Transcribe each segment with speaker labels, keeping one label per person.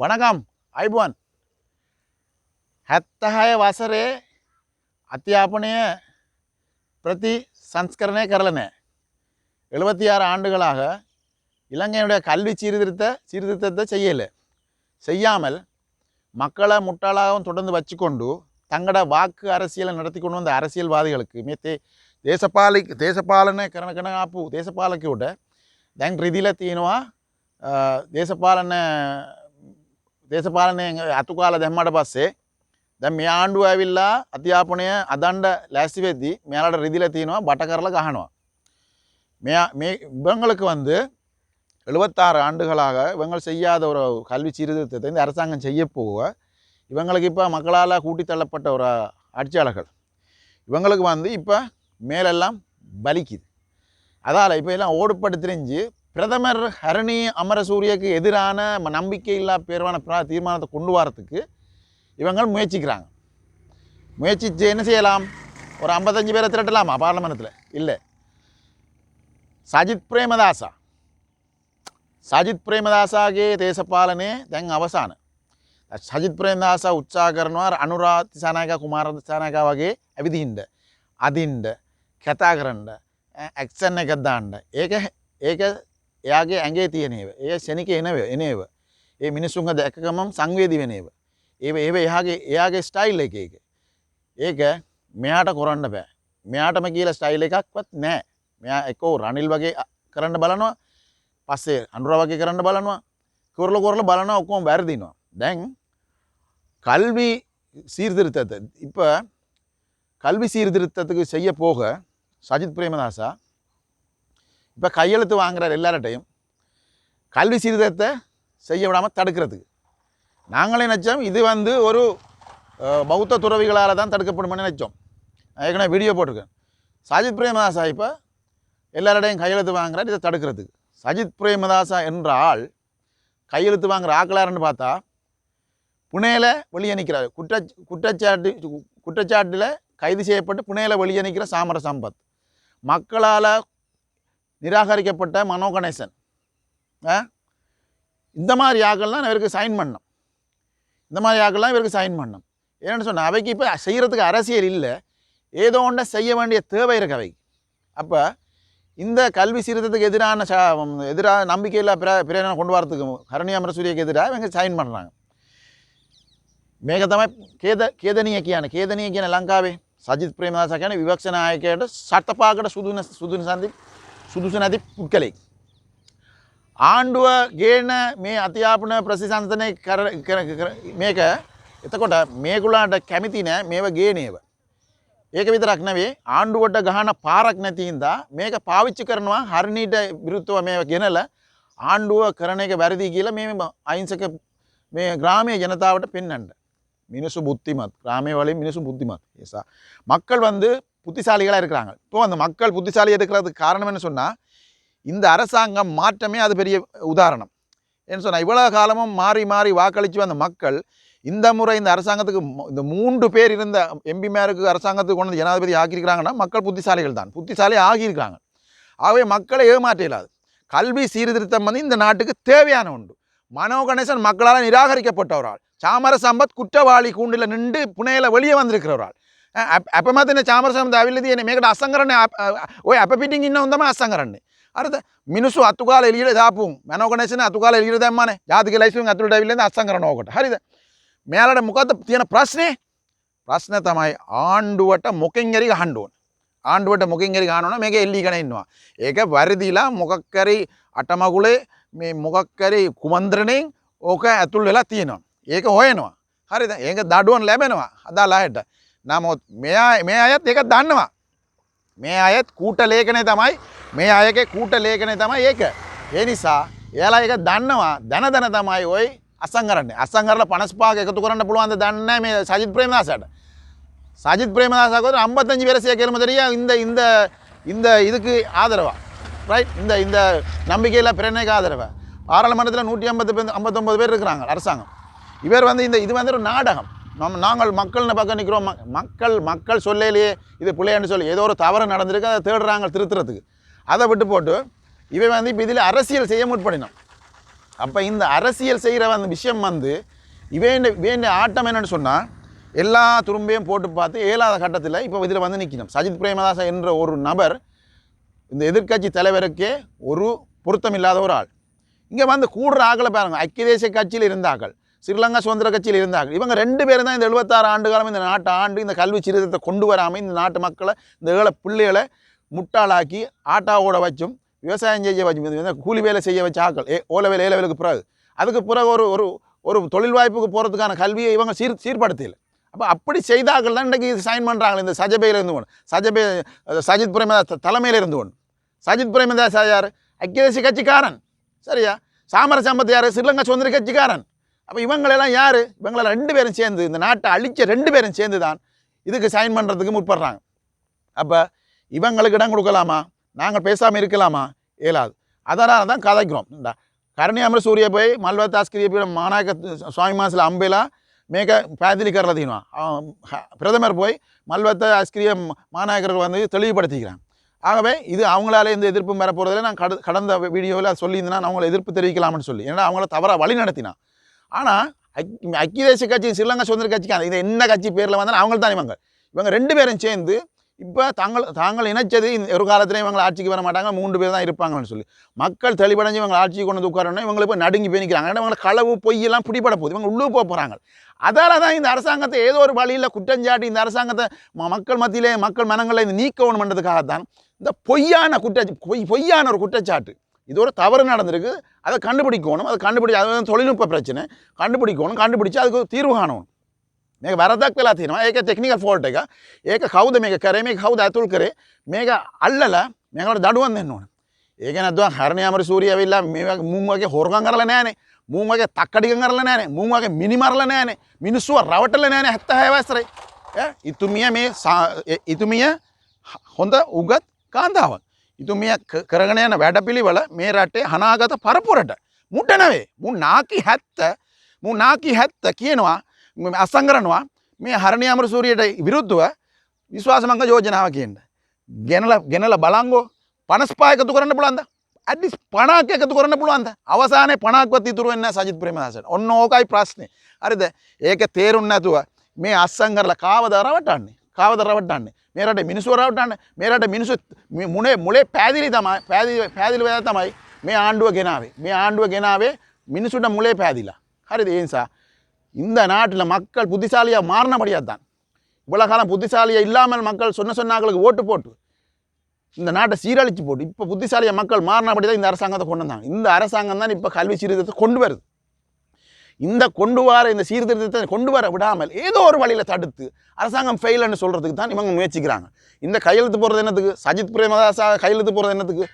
Speaker 1: වනගම් අයිබුවන් 76 වසරේ අධ්‍යාපනය සංஸ்கரணை කරලා නැහැ. 76 ஆண்டுகளாக இலங்கையினுடைய கல்வி சீர்திருத்தத்தை செய்யாமல் மக்களை முட்டாளாகவும் தொடர்ந்து வச்சுக்கொண்டு தங்களோட வாக்கு அரசியலை நடத்தி கொண்டு வந்த அரசியல்வாதிகளுக்கு දේශපාලන කරන ආපු දේශපාලකයෝට දැන් රිදිලා තියෙනවා දේශපාලනයෙන් අතුකාලා දැම්මට පස්සේ දැන් මේ ආණ්ඩුව ඇවිල්ලා අධ්‍යාපනය අදණ්ඩ ලෑස්ති වෙද්දී මෙයාලට රිදිලා තියෙනවා බට කරලා ගහනවා. இவங்களுக்கு வந்து 76 ஆண்டுகளாக இவங்கள் செய்யாத ஒரு கல்வி சீர்திருத்தத்தை இந்த அரசாங்கம் செய்ய போக இவங்களுக்கு இப்போ மக்களால் கூட்டி தள்ளப்பட்ட ஒரு ஆட்சியாளர்கள் இவங்களுக்கு வந்து இப்போ மேலெல்லாம் பலிக்குது. அதால் இப்போ எல்லாம் ஓடுபட்டு தெரிஞ்சு பிரதமர் ஹரணி அமரசூரியக்கு எதிரான நம்பிக்கையில்லா பேர்வான தீர்மானத்தை கொண்டு வரத்துக்கு இவங்க முயற்சிக்கிறாங்க. முயற்சிச்சு என்ன செய்யலாம்? ஒரு 55 பேரை திரட்டலாமா பார்லமெண்ட்டில்? இல்லை. සජිත් ප්‍රේමදාසගේ දේශපාලනයේ දැන් අවසාන. සජිත් ප්‍රේමදාස උත්සාහ කරනවා අනුරා දිසානායක කුමාර දිසානායක වගේ ඇවිදින්න, අදින්න, කතා කරන්න, ඇක්ෂන් එකක් දාන්න. ඒක එයාගේ ඇඟේ තියෙන ඒවා. ඒ ශනික එනේව. ඒ මිනිසුන්ව දැක ගමන් සංවේදී වෙන ඒවා. ඒව එයාගේ ස්ටයිල් එක. ඒක මෙයාට කරන්න බෑ. මෙයාටම කියලා ස්ටයිල් එකක්වත් නැහැ. මෙයා එකෝ රනිල් වගේ කරන්න බලනවා, පස්සේ අනුරා වගේ කරන්න බලනවා, කරලා බලනවා, ඔක්කොම වැරදිනවා. දැන් கல்வி சீர்திருத்தத்தை இப்போ கல்வி சீர்திருத்தத்துக்கு செய்ய போக சஜித் பிரேமதாசா இப்போ கையெழுத்து வாங்குறார் எல்லார்ட்டையும் கல்வி சீர்திருத்தத்தை செய்ய விடாமல் தடுக்கிறதுக்கு. நாங்களே நினச்சோம் இது வந்து ஒரு பௌத்த துறவிகளால் தான் தடுக்கப்படும்னு நினச்சோம். ஏற்கனவே வீடியோ போட்டிருக்கேன். சஜித் பிரேமதாசா இப்போ எல்லாரோடையும் கையெழுத்து வாங்குறார் இதை தடுக்கிறதுக்கு. சஜித் பிரேமதாசா என்றால் கையெழுத்து வாங்குற ஆக்கலாருன்னு பார்த்தா புனேல வெளியே நிற்கிறார். குற்றச்சாட்டில் கைது செய்யப்பட்டு புனேல வெளியே நிற்கிற சாமர சம்பத், மக்களால் நிராகரிக்கப்பட்ட மனோ கணேசன், இந்த மாதிரி ஆக்கள்லாம் இவருக்கு சைன் பண்ணோம். இவருக்கு சைன் பண்ணோம். ஏன்னு சொன்னால் அவைக்கு இப்போ செய்கிறதுக்கு அரசியல் இல்லை, ஏதோ ஒன்றை செய்ய வேண்டிய தேவை இருக்கு அவைக்கு. அப்போ இந்த கல்வி சீர்திருத்தத்துக்கு எதிரான நம்பிக்கையில் பிரேரணை கொண்டு வரத்துக்கு ஹரணி அமரசூரியக்கு எதிராக இவங்க சைன் பண்ணுறாங்க. මේක තමයි කේදනීය කියන ලංකාවේ සජිත් ප්‍රේමදාස කියන්නේ විපක්ෂ නායකයාට සටපාකට සුදුසු නැති පුද්ගලෙක්. ආණ්ඩුව ගේන මේ අධ්‍යාපන ප්‍රතිසංස්කරණය මේක එතකොට මේගොල්ලන්ට කැමති නෑ මේව ගේනේව. ඒක විතරක් නෙවෙයි ආණ්ඩුවට ගහන පාරක් නැති හින්දා මේක පාවිච්චි කරනවා හරිනීට විරුද්ධව මේව ගෙනලා ආණ්ඩුව කරන එක වැරදි කියලා මේ අහිංසක මේ ග්‍රාමීය ජනතාවට පෙන්වන්න. மினுசு புத்திமத் கிராமிய வழி மினுசு புத்திமத் ஏசா மக்கள் வந்து புத்திசாலிகளாக இருக்கிறாங்க. இப்போ அந்த மக்கள் புத்திசாலி இருக்கிறதுக்கு காரணம் என்ன சொன்னால் இந்த அரசாங்கம் மாற்றமே அது பெரிய உதாரணம். ஏன்னு சொன்னால் இவ்வளோ காலமும் மாறி மாறி வாக்களித்து வந்த மக்கள் இந்த முறை இந்த அரசாங்கத்துக்கு இந்த 3 பேர் இருந்த எம்பிமாருக்கு அரசாங்கத்துக்கு கொண்டு வந்து ஜனாதிபதி ஆக்கியிருக்கிறாங்கன்னா மக்கள் புத்திசாலிகள் தான், புத்திசாலி ஆகியிருக்காங்க. ஆகவே மக்களை ஏமாற்ற இயலாது. கல்வி சீர்திருத்தம் வந்து இந்த நாட்டுக்கு தேவையான ஒன்று. மனோ கணேசன் மக்களால் நிராகரிக்கப்பட்டவரால், சாமர சம்பத் குற்றவாளி கூண்டில் நின்று புனேல வெளியே வந்திருக்கிறவரால் අප මතන චාමර සම්බන්ධ ඇවිල්ලා තියෙන්නේ මේකට අසංකරන්නේ ඔය අප පිටින් ඉන්නවුන් තමයි අසංකරන්නේ. හරිද? මිනිස්සු අතුකාල එළියට දාපු මනෝ ගණේශන අතුකාල එළියට දැම්මානේ. ජාතික ලයිස්තුවෙන් ඇතුළට ඇවිල්ලා ඉඳන් අසංකරන ඕකට. හරිද? මෙයාලට මොකද්ද තියෙන ප්‍රශ්නේ? ප්‍රශ්න තමයි ආණ්ඩුවට මොකෙන් හරි ගහන්න ඕන. ආණ්ඩුවට මොකෙන් හරි ගහනවා මේක එල්ලීගෙන ඉන්නවා. ඒක වැරදිලා මොකක් හරි අටමගුලේ මේ මොකක් හරි කුමන්ත්‍රණයෙන් ඕක ඇතුල් වෙලා තියෙනවා. ඒක හොයනවා. හරිද? ඒක දඩුවම් ලැබෙනවා අදාළ අයට. නමුත් මේ අයත් ඒක දන්නවා. මේ අයත් කූට ලේඛනය තමයි මේ අයගේ කූට ලේඛනය තමයි ඒක. ඒ නිසා එයාලා ඒක දන්නවා. දැන තමයි ඔය අසං කරන්නේ. අසං කරලා 55ක එකතු කරන්න පුළුවන් ද දන්නේ නැහැ මේ සජිත් ප්‍රේමදාසට. சஜித் பிரேமதாசாவுக்கு ஒரு 55 பேரை சேர்க்கலும் தெரியும் இந்த இதுக்கு ஆதரவா, ரைட்? இந்த நம்பிக்கையில் பிரேரணைக்கு ஆதரவா. பாராளுமன்றத்தில் 159 பேர் இருக்கிறாங்க அரசாங்கம். இவர் வந்து இது வந்து ஒரு நாடகம். நாங்கள் மக்கள்னு பக்கம் நிற்கிறோம். மக்கள் சொல்லலையே இது பிள்ளைன்னு சொல்லி ஏதோ ஒரு தவறு நடந்திருக்கு, அதை தேடுறாங்க திருத்துறதுக்கு. அதை விட்டு போட்டு இவை வந்து இப்போ இதில் அரசியல் செய்ய முற்படினோம். அப்போ இந்த அரசியல் செய்கிற அந்த விஷயம் வந்து வேண்டிய ஆட்டம் என்னென்னு சொன்னால் எல்லா துரும்பையும் போட்டு பார்த்து ஏழாத கட்டத்தில் இப்போ இதில் வந்து நிற்கணும். சஜித் பிரேமதாச என்ற ஒரு நபர் இந்த எதிர்க்கட்சி தலைவருக்கே ஒரு பொருத்தம் இல்லாத ஒரு ஆள். இங்கே வந்து கூடுற ஆக்களை பாருங்க, ஐக்கிய தேசிய கட்சியில் இருந்தார்கள், ஸ்ரீலங்கா சுதந்திர கட்சியில் இருந்தார்கள். இவங்க 2 பேரும் தான் இந்த 76 ஆண்டு காலம் இந்த நாட்டை ஆண்டு இந்த கல்வி சீர்திருத்தத்தை கொண்டு வராமல் இந்த நாட்டு மக்களை இந்த ஏழை பிள்ளைகளை முட்டாளாக்கி ஆட்டாவோட வச்சும் விவசாயம் செய்ய வச்சு கூலி வேலை செய்ய வச்ச ஆக்கள் ஓலை வேலை ஏலவேலுக்கு பிறகு அதுக்கு பிறகு ஒரு ஒரு தொழில் வாய்ப்புக்கு போகிறதுக்கான கல்வியை இவங்க சீர்படுத்தலை. அப்போ அப்படி செய்தார்கள் தான் இன்றைக்கி சைன் பண்ணுறாங்க. இந்த சஜபையில் இருந்து ஒன்று சஜித் பிரேமதாஸ் தலைமையில் இருந்து ஒன்று. சஜித் பிரேமதாஸ் யார்? ஐக்கிய தேசிய கட்சிக்காரன். சரியா? சாமர சம்பத் யார்? ஸ்ரீலங்கா சுதந்திர கட்சிக்காரன். அப்போ இவங்களெல்லாம் யார்? இவங்களெல்லாம் 2 பேரும் சேர்ந்து இந்த நாட்டை அழிச்ச 2 பேரும் சேர்ந்து தான் இதுக்கு சைன் பண்ணுறதுக்கு முற்படுறாங்க. அப்போ இவங்களுக்கு இடம் கொடுக்கலாமா? நாங்கள் பேசாமல் இருக்கலாமா? இயலாது. அதனால தான் கதைக்கிறோம். கரணி அமரசூரிய போய் மல்வத்தாஸ்கிரிய மாநாயக்க சுவாமி மாசில் அம்பேலா மேக பேதிலி கரலதீனா பிரதமர் போய் மல்வத்த அஸ்கிரிய மாநாயக்கர்கள் வந்து தெளிவுபடுத்திக்கிறாங்க. ஆகவே இது அவங்களால எந்த எதிர்ப்பும் பெற போகிறதில்ல. நான் கடந்த வீடியோவில் சொல்லியிருந்தேன்னா அவங்கள எதிர்ப்பு தெரிவிக்கலாம்னு சொல்லி, ஏன்னா அவங்கள தவறாக வழி நடத்தினா. ஆனால் ஐக்கிய தேசிய கட்சி ஸ்ரீலங்கா சுதந்திர கட்சிக்கு இது என்ன கட்சி பேரில் வந்தால் அவங்க தான் இவங்க 2 பேரும் சேர்ந்து இப்போ தாங்கள் இணைச்சது ஒரு காலத்தில் இவங்க ஆட்சிக்கு வர மாட்டாங்க, 3 பேர் தான் இருப்பாங்கன்னு சொல்லி மக்கள் தெளிவடைஞ்சு இவங்க ஆட்சிக்கு கொண்டு வந்து உட்காரணும். இவங்களை போய் நடுங்கி போய்க்கிறாங்க. ஏன்னா இவங்களை களவு பொய்யெல்லாம் பிடிபட போகுது, இவங்க உள்ளே போகிறாங்க. அதால் தான் இந்த அரசாங்கத்தை ஏதோ ஒரு வழியில் குற்றஞ்சாட்டி இந்த அரசாங்கத்தை மக்கள் மத்தியிலே மக்கள் மனங்களில் இந்த நீக்கணும் பண்ணுறதுக்காகத்தான் இந்த பொய்யான ஒரு குற்றச்சாட்டு. இது ஒரு தவறு நடந்திருக்கு, அதை கண்டுபிடிக்கணும். அதை அது தொழில்நுட்ப பிரச்சனை, கண்டுபிடிச்சு அதுக்கு தீர்வு காணணும். මේක වැරදක් වෙලා තියෙනවා. ඒක ටෙක්නිකල් ෆෝල්ට් එක. ඒක කවුද මේක කරේ? මේක කවුද අතුල් කරේ? මේක අල්ලලා මේකට දඩුවම් දෙන්න ඕන. ඒක නැත්නම් හරණේ අමරසූරිය ඇවිල්ලා මේ වගේ මුන් වගේ හොරකම් කරලා නැහනේ. මුන් වගේ තක්කඩිකම් කරලා නැහනේ. මුන් වගේ මිනි මරලා නැහනේ. මිනිස්සුව රවටලා නැහනේ 76 වසරේ. ඉතුමිය හොඳ උගත් කාන්තාවක්. ඉතුමිය කරගෙන යන වැඩපිළිවෙල මේ රටේ අනාගත පරපුරට මුට නෙවෙයි. මුන් නාකි 70 කියනවා අසංගරනවා මේ හරණේ අමරසූරියට විරුද්ධව විශ්වාසමංග යෝජනාව කියන්නේ. ගෙනලා බලංගෝ 55 එකතු කරන්න පුළුවන්ද? ඇට්ලිස්ට් 50ක් එකතු කරන්න පුළුවන්ද? අවසානයේ 50ක්වත් ඉතුරු වෙන්නේ නැහැ සජිත් ප්‍රේමදාසට. ඔන්න ඕකයි ප්‍රශ්නේ. හරිද? ඒක තේරුම් නැතුව මේ අසංගරලා කාවද රවට්ටන්නේ? මේ රටේ මිනිස්සු රවට්ටන්නේ. මේ රටේ මිනිස්සු මුලේ පැහැදිලි වෙලා තමයි මේ ආණ්ඩුව ගෙනාවේ. මිනිස්සුන්ට මුලේ පැහැදිලා. හරිද? ඒ නිසා இந்த நாட்டில் மக்கள் புத்திசாலியாக மாறினபடியாக தான் இவ்வளோ காலம் புத்திசாலியாக இல்லாமல் மக்கள் சொன்னாங்களுக்கு ஓட்டு போட்டு இந்த நாட்டை சீரழிச்சு போட்டு இப்போ புத்திசாலியாக மக்கள் மாறினபடி தான் இந்த அரசாங்கத்தை கொண்டு வந்தாங்க. இந்த அரசாங்கம் தான் இப்போ கல்வி சீர்திருத்தத்தை கொண்டு வருது. இந்த சீர்திருத்தத்தை கொண்டு வர விடாமல் ஏதோ ஒரு வழியில் தடுத்து அரசாங்கம் ஃபெயில்னு சொல்கிறதுக்கு தான் இவங்க முயற்சிக்கிறாங்க. இந்த கையெழுத்து போகிறது என்னத்துக்கு? சஜித் பிரேமதாசா கையெழுத்து போகிறது என்னத்துக்கு?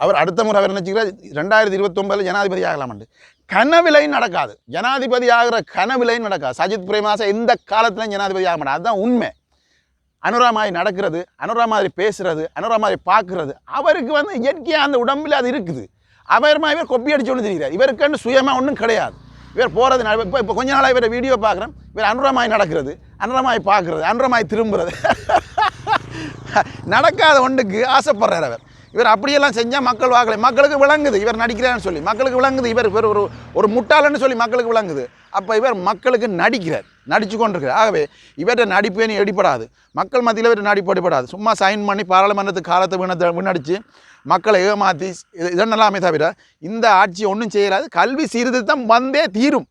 Speaker 1: அவர் அடுத்த முறை அவர் நினைச்சுக்கிறார் 2029 ஜனாதிபதி ஆகலாம்ண்டு. கனவிலை நடக்காது. ஜனாதிபதி ஆகிற கனவிலை நடக்காது. சஜித் பிரேமதாசா எந்த காலத்திலையும் ஜனாதிபதி ஆக மாட்டார். அதுதான் உண்மை. அனுரா மாதிரி நடக்கிறது, அனுரா மாதிரி பேசுறது, அனுரா மாதிரி பார்க்கறது அவருக்கு வந்து இயற்கையாக அந்த உடம்பில் அது இருக்குது. இவர் கொப்பி அடிச்சு ஒன்று தெரிகிறார். இவருக்குன்னு சுயமாக ஒன்றும் கிடையாது. இவர் போகிறது இப்போ கொஞ்ச நாளாக இவரை வீடியோ பார்க்குறேன். இவர் அனுரா மாதிரி நடக்கிறது, அனுரா மாதிரி பார்க்குறது, அனுரா மாதிரி திரும்புறது நடக்காத ஒன்றுக்கு ஆசைப்படுறார் அவர். இவர் அப்படியெல்லாம் செஞ்சால் மக்கள் வாக்கலை. மக்களுக்கு விளங்குது இவர் நடிக்கிறான்னு சொல்லி, மக்களுக்கு விளங்குது இவர் ஒரு முட்டாளன்னு சொல்லி மக்களுக்கு விளங்குது. அப்போ இவர் மக்களுக்கு நடிச்சு கொண்டிருக்கிறார். ஆகவே இவர்கிட்ட நடிப்பேன்னு எடுப்படாது. மக்கள் மத்தியில் இவர் நடிப்பு எடுப்படாது. சும்மா சைன் பண்ணி பாராளுமன்றத்துக்கு காலத்தை வீணடிச்சு மக்களை ஏமாற்றி இதெல்லாமே தவிர இந்த ஆட்சி ஒன்றும் செய்யலாது. கல்வி சீர்திருத்தம் வந்தே தீரும்.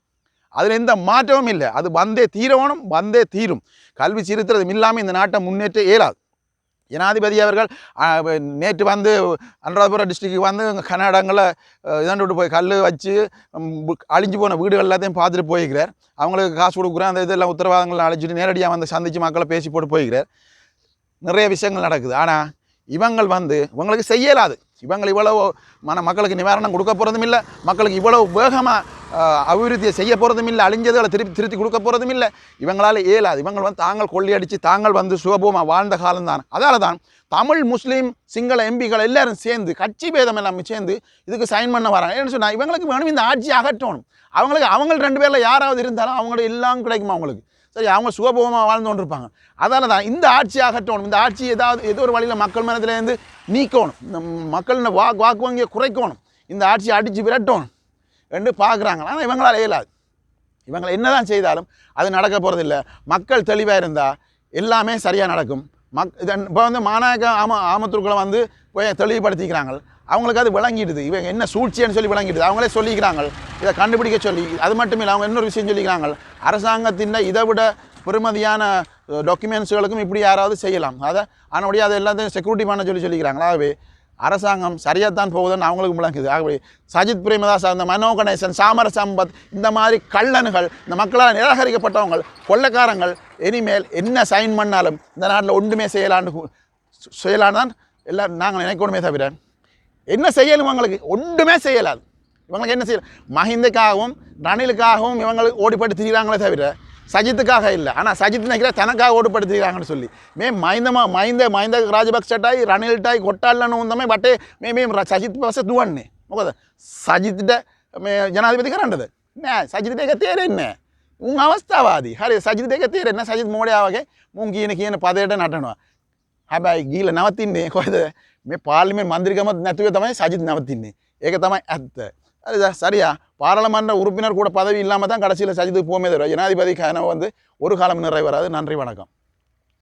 Speaker 1: அதில் எந்த மாற்றமும் இல்லை. அது வந்தே தீரும். கல்வி சீர்திருத்தம் இல்லாமல் இந்த நாட்டை முன்னேற்ற இயலாது. ஜனாதிபதி அவர்கள் நேற்று வந்து அனுராதபுரம் டிஸ்ட்ரிக்ட்டுக்கு வந்து கன்னடங்களில் இதாண்டு போய் கல் வச்சு அழிஞ்சு போன வீடுகள் எல்லாத்தையும் பார்த்துட்டு போய்க்கிறார். அவங்களுக்கு காசு கொடுக்குறேன் அந்த இதெல்லாம் உத்தரவாதங்கள் அழைச்சிட்டு நேரடியாக வந்து சந்தித்து மக்களை பேசி போட்டு போய்க்கிறார். நிறைய விஷயங்கள் நடக்குது. ஆனால் இவங்களுக்கு செய்யலாது. இவங்க இவ்வளவு மக்களுக்கு நிவாரணம் கொடுக்க போகிறதும் இல்லை, மக்களுக்கு இவ்வளவு வேகமாக அபிவிருத்தியை செய்ய போகிறதும் இல்லை, அழிஞ்சதுகளை திருத்தி கொடுக்க போகிறதும் இல்லை. இவங்களால் இயலாது. இவங்க தாங்கள் கொள்ளையடித்து தாங்கள் சுகபோமாக வாழ்ந்த காலம்தான். அதால் தான் தமிழ் முஸ்லீம் சிங்கள எம்பிகள் எல்லாரும் சேர்ந்து கட்சி பேதம் எல்லாமே சேர்ந்து இதுக்கு சைன் பண்ண வராங்க. ஏன்னு சொன்னால் இவங்களுக்கு வேணும் இந்த ஆட்சி அகற்றணும். அவங்க 2 பேரில் யாராவது இருந்தாலும் அவங்களுக்கு எல்லாம் கிடைக்குமா அவங்களுக்கு? சரி, அவங்க சுகபோகமாக வாழ்ந்து கொண்டிருப்பாங்க. அதால் தான் இந்த ஆட்சி அகற்றணும். இந்த ஆட்சி ஏதோ ஒரு வழியில் மக்கள் மனதிலேருந்து நீக்கணும். இந்த மக்கள் வாக்கு வங்கியை குறைக்கணும். இந்த ஆட்சியை அடித்து விரட்டணும். என்று பார்க்குறாங்க. ஆனால் இவங்களால் இயலாது. இவங்களை என்ன தான் செய்தாலும் அது நடக்க போகிறதில்ல. மக்கள் தெளிவாக இருந்தால் எல்லாமே சரியாக நடக்கும். இப்போ வந்து மாநாயக்க ஆமத்தூர்களை வந்து போய் தெளிவுபடுத்திக்கிறாங்க. அவங்களுக்கு அது விளங்கிடுது, இவங்க என்ன சூழ்ச்சின்னு சொல்லி விளங்கிடுது. அவங்களே சொல்லிக்கிறாங்க இதை கண்டுபிடிக்க சொல்லி. அது மட்டும் இல்லை, அவங்க இன்னொரு விஷயம் சொல்லிக்கிறாங்க, அரசாங்கத்தின் இதை விட பெருமதியான டாக்குமெண்ட்ஸுகளுக்கும் இப்படி யாராவது செய்யலாம். அதை ஆனால் அதை எல்லாத்தையும் செக்யூரிட்டி பண்ண சொல்லிக்கிறாங்க. ஆகவே அரசாங்கம் சரியாகத்தான் போகுதுன்னு அவங்களுக்கு விளங்குது. ஆகவே சஜித் பிரேமதாஸ், அந்த மனோ கணேசன், சாமர சம்பத், இந்த மாதிரி கள்ளனுகள், இந்த மக்களால் நிராகரிக்கப்பட்டவங்க, கொள்ளைக்காரங்கள் இனிமேல் என்ன சைன் பண்ணாலும் இந்த நாட்டில் ஒன்றுமே செய்யலான்னு தான் எல்லாம் நாங்கள் நினைக்கணுமே தவிர என்ன செய்யலும் இவங்களுக்கு ஒன்றுமே செய்யலாது. இவங்களுக்கு என்ன செய்யலாம்? மஹிந்துக்காகவும் ரணிலுக்காகவும் இவங்களுக்கு ஓடிப்பட்டு திரிகிறாங்களே தவிர சஜித்துக்காக இல்லை. ஆனால் சஜித் நினைக்கிற தனக்காக ஓடுபடுத்துகிறாங்கன்னு சொல்லி මහින්ද රාජපක්ෂටයි රනිල්ටයි කොට්ටල්ලන උන්දමයි බටේ මේ සජිත් පස්සේ දුවන්නේ. මොකද සජිත්ට මේ ජනාධිපති කරන්නද? නෑ, සජිත්ට ඒක තේරෙන්නේ නෑ. උන් අවස්ථාවාදී. හරි, සජිත්ට ඒක තේරෙන්නේ නෑ. සජිත් මෝඩයා වගේ මුන් කියන පදයට නටනවා. හැබැයි ගිහිල්ලා නවතින්නේ කොහෙද? මේ පාර්ලිමේන්තු මන්ත්‍රීකමත් නැතුව තමයි සජිත් නවතින්නේ. ඒක තමයි ඇත්ත. சரியா? பாராளுமன்ற உறுப்பினர் கூட பதவி இல்லாமல் தான் கடைசியில் சஜித்துக்கு போமே தவிர ஜனாதிபதி கனவு வந்து ஒரு காலம் நிறைவேறாது. நன்றி, வணக்கம்.